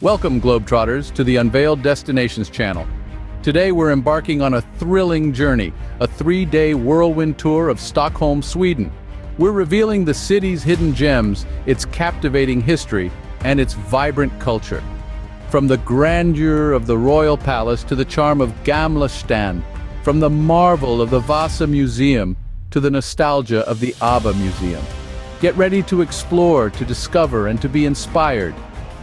Welcome, Globetrotters, to the Unveiled Destinations channel. Today we're embarking on a thrilling journey, a 3-day whirlwind tour of Stockholm, Sweden. We're revealing the city's hidden gems, its captivating history, and its vibrant culture. From the grandeur of the royal palace to the charm of Gamla, from the marvel of the Vasa Museum to the nostalgia of the ABBA Museum. Get ready to explore, to discover, and to be inspired.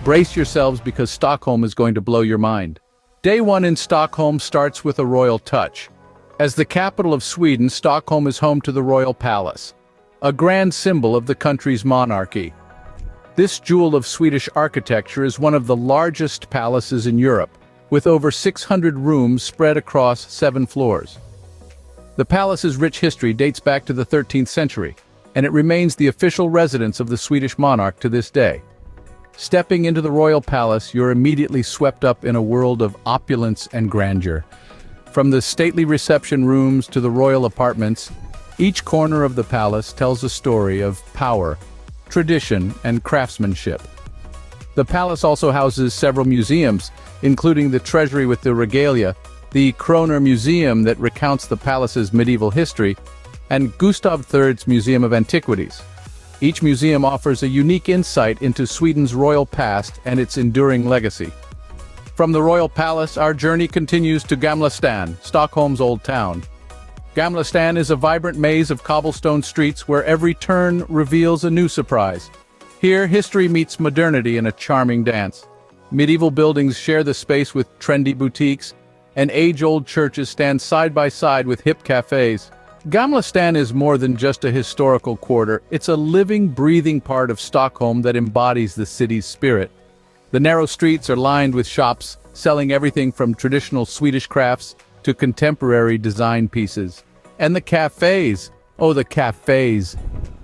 Brace yourselves because Stockholm is going to blow your mind. Day 1 in Stockholm starts with a royal touch. As the capital of Sweden, Stockholm is home to the royal palace, a grand symbol of the country's monarchy. This jewel of Swedish architecture is one of the largest palaces in Europe, with over 600 rooms spread across 7 floors. The palace's rich history dates back to the 13th century, and it remains the official residence of the Swedish monarch to this day. Stepping into the royal palace, you're immediately swept up in a world of opulence and grandeur. From the stately reception rooms to the royal apartments, each corner of the palace tells a story of power, tradition, and craftsmanship. The palace also houses several museums, including the treasury with the regalia, the 𝗣𝗀𝗀 Museum that recounts the palace's medieval history, and Gustav III's Museum of Antiquities. Each museum offers a unique insight into Sweden's royal past and its enduring legacy. From the royal palace, our journey continues to Gamla, Stockholm's old town. Gamla is a vibrant maze of cobblestone streets where every turn reveals a new surprise. Here, history meets modernity in a charming dance. Medieval buildings share the space with trendy boutiques, and age-old churches stand side by side with hip cafes. Gamla is more than just a historical quarter, it's a living, breathing part of Stockholm that embodies the city's spirit. The narrow streets are lined with shops, selling everything from traditional Swedish crafts to contemporary design pieces. And the cafes, the cafes!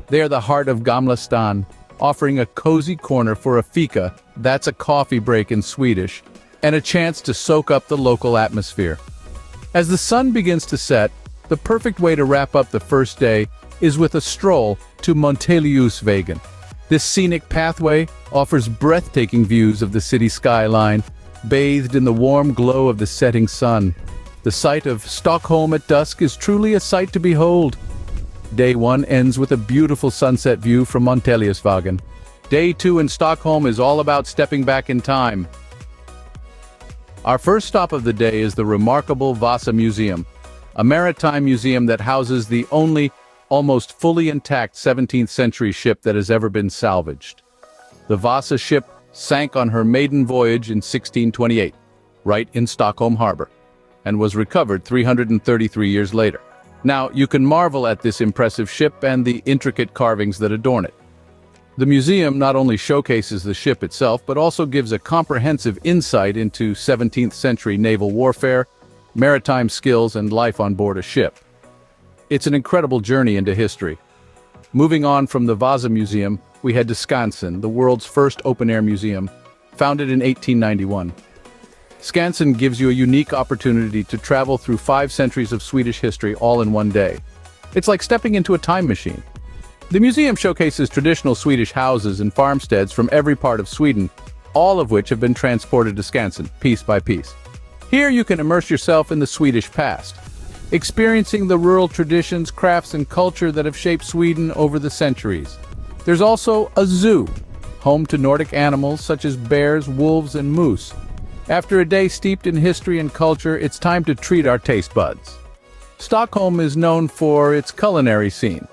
They are the heart of Gamla, offering a cozy corner for a fika, that's a coffee break in Swedish, and a chance to soak up the local atmosphere. As the sun begins to set, the perfect way to wrap up the first day is with a stroll to 𝗣𝗲𝗀𝗀𝗧𝗃. This scenic pathway offers breathtaking views of the city skyline, bathed in the warm glow of the setting sun. The sight of Stockholm at dusk is truly a sight to behold. Day 1 ends with a beautiful sunset view from 𝗣𝗲𝗀𝗃𝗯𝗃. Day 2 in Stockholm is all about stepping back in time. Our first stop of the day is the remarkable Vasa Museum, a maritime museum that houses the only, almost fully intact 17th century ship that has ever been salvaged. The Vasa ship sank on her maiden voyage in 1628, right in Stockholm harbor, and was recovered 333 years later. Now, you can marvel at this impressive ship and the intricate carvings that adorn it. The museum not only showcases the ship itself, but also gives a comprehensive insight into 17th century naval warfare, maritime skills, and life on board a ship. It's an incredible journey into history. Moving on from the Vasa Museum, we head to Skansen, the world's first open-air museum, founded in 1891. Skansen gives you a unique opportunity to travel through 5 centuries of Swedish history all in one day. It's like stepping into a time machine. The museum showcases traditional Swedish houses and farmsteads from every part of Sweden, all of which have been transported to Skansen, piece by piece. Here you can immerse yourself in the Swedish past, experiencing the rural traditions, crafts, and culture that have shaped Sweden over the centuries. There's also a zoo, home to Nordic animals such as bears, wolves, and moose. After a day steeped in history and culture, it's time to treat our taste buds. Stockholm is known for its culinary scene,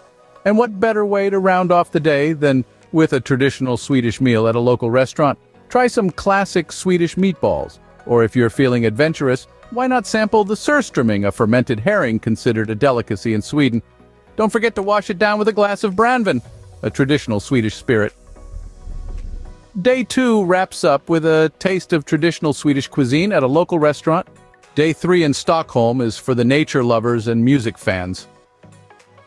and what better way to round off the day than with a traditional Swedish meal at a local restaurant? Try some classic Swedish meatballs. Or if you're feeling adventurous, why not sample the 𝗬𝗏𝗏𝗏, a fermented herring considered a delicacy in Sweden? Don't forget to wash it down with a glass of brännvin, a traditional Swedish spirit. Day 2 wraps up with a taste of traditional Swedish cuisine at a local restaurant. Day 3 in Stockholm is for the nature lovers and music fans.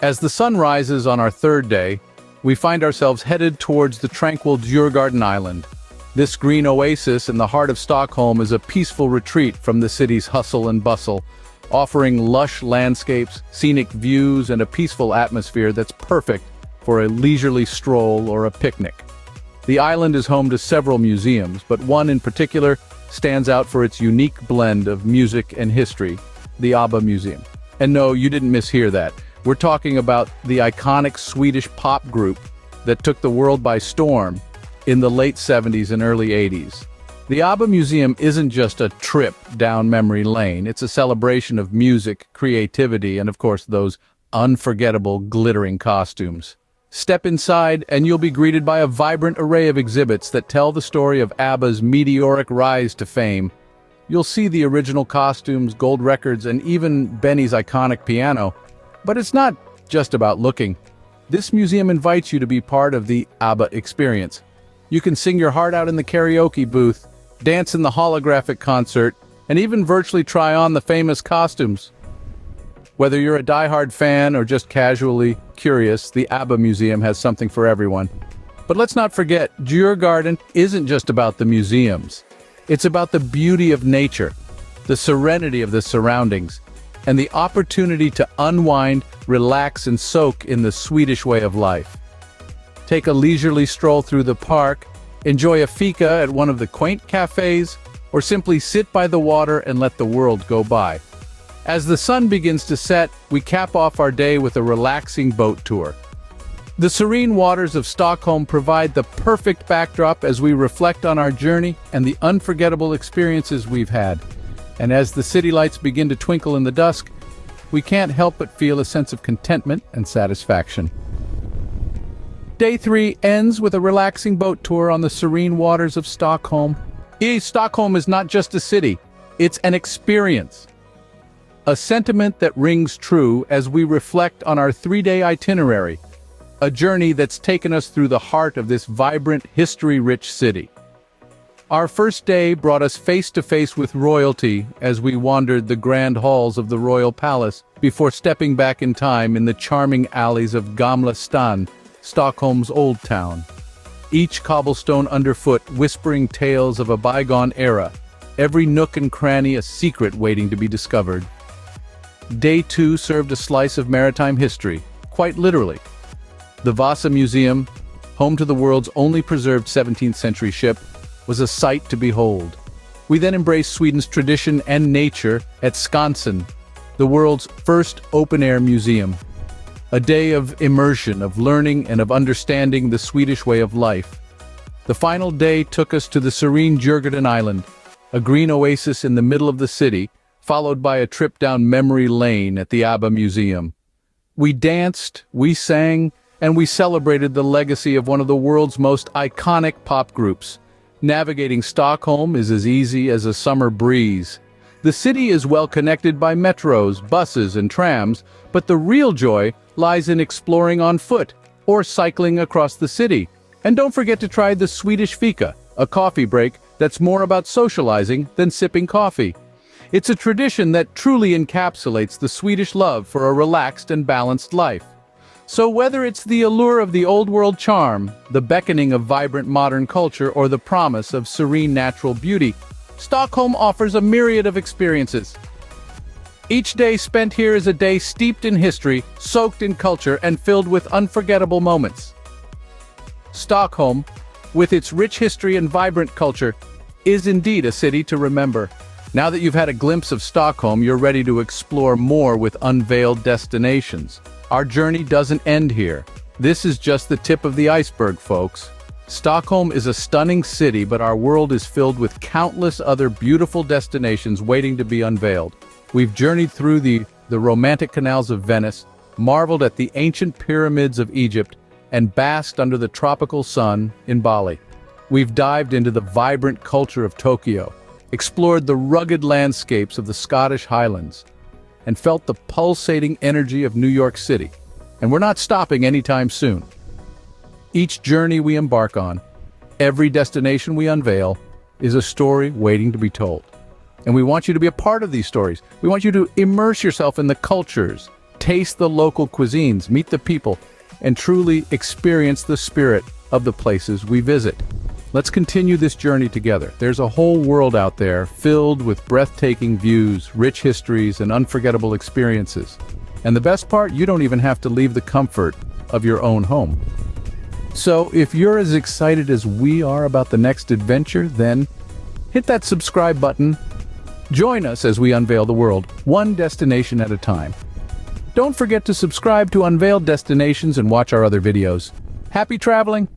As the sun rises on our third day, we find ourselves headed towards the tranquil Djurgården island. This green oasis in the heart of Stockholm is a peaceful retreat from the city's hustle and bustle, offering lush landscapes, scenic views, and a peaceful atmosphere that's perfect for a leisurely stroll or a picnic. The island is home to several museums, but one in particular stands out for its unique blend of music and history, the ABBA Museum. And no, you didn't mishear that. We're talking about the iconic Swedish pop group that took the world by storm in the late 70s and early 80s. The ABBA Museum isn't just a trip down memory lane, it's a celebration of music, creativity, and of course those unforgettable glittering costumes. Step inside and you'll be greeted by a vibrant array of exhibits that tell the story of ABBA's meteoric rise to fame. You'll see the original costumes, gold records, and even Benny's iconic piano. But it's not just about looking. This museum invites you to be part of the ABBA experience. You can sing your heart out in the karaoke booth, dance in the holographic concert, and even virtually try on the famous costumes. Whether you're a diehard fan or just casually curious, the ABBA Museum has something for everyone. But let's not forget, Djurgården isn't just about the museums. It's about the beauty of nature, the serenity of the surroundings, and the opportunity to unwind, relax, and soak in the Swedish way of life. Take a leisurely stroll through the park, enjoy a fika at one of the quaint cafes, or simply sit by the water and let the world go by. As the sun begins to set, we cap off our day with a relaxing boat tour. The serene waters of Stockholm provide the perfect backdrop as we reflect on our journey and the unforgettable experiences we've had. And as the city lights begin to twinkle in the dusk, we can't help but feel a sense of contentment and satisfaction. Day 3 ends with a relaxing boat tour on the serene waters of Stockholm. Stockholm is not just a city, it's an experience. A sentiment that rings true as we reflect on our 3-day itinerary, a journey that's taken us through the heart of this vibrant, history-rich city. Our first day brought us face-to-face with royalty as we wandered the grand halls of the royal palace before stepping back in time in the charming alleys of Gamla, Stockholm's old town. Each cobblestone underfoot whispering tales of a bygone era, every nook and cranny a secret waiting to be discovered. Day 2 served a slice of maritime history, quite literally. The Vasa Museum, home to the world's only preserved 17th century ship, was a sight to behold. We then embraced Sweden's tradition and nature at Skansen, the world's first open-air museum. A day of immersion, of learning, and of understanding the Swedish way of life. The final day took us to the serene Djurgården Island, a green oasis in the middle of the city, followed by a trip down memory lane at the ABBA Museum. We danced, we sang, and we celebrated the legacy of one of the world's most iconic pop groups. Navigating Stockholm is as easy as a summer breeze. The city is well connected by metros, buses, and trams, but the real joy lies in exploring on foot or cycling across the city. And don't forget to try the Swedish fika, a coffee break that's more about socializing than sipping coffee. It's a tradition that truly encapsulates the Swedish love for a relaxed and balanced life. So whether it's the allure of the old world charm, the beckoning of vibrant modern culture, or the promise of serene natural beauty, Stockholm offers a myriad of experiences. Each day spent here is a day steeped in history, soaked in culture, and filled with unforgettable moments. Stockholm, with its rich history and vibrant culture, is indeed a city to remember. Now that you've had a glimpse of Stockholm, you're ready to explore more with unveiled destinations. Our journey doesn't end here. This is just the tip of the iceberg, folks. Stockholm is a stunning city, but our world is filled with countless other beautiful destinations waiting to be unveiled. We've journeyed through the romantic canals of Venice, marveled at the ancient pyramids of Egypt, and basked under the tropical sun in Bali. We've dived into the vibrant culture of Tokyo, explored the rugged landscapes of the Scottish Highlands, and felt the pulsating energy of New York City. And we're not stopping anytime soon. Each journey we embark on, every destination we unveil, is a story waiting to be told. And we want you to be a part of these stories. We want you to immerse yourself in the cultures, taste the local cuisines, meet the people, and truly experience the spirit of the places we visit. Let's continue this journey together. There's a whole world out there filled with breathtaking views, rich histories, and unforgettable experiences. And the best part, you don't even have to leave the comfort of your own home. So if you're as excited as we are about the next adventure, then hit that subscribe button. Join us as we unveil the world, one destination at a time. Don't forget to subscribe to Unveiled Destinations and watch our other videos. Happy traveling!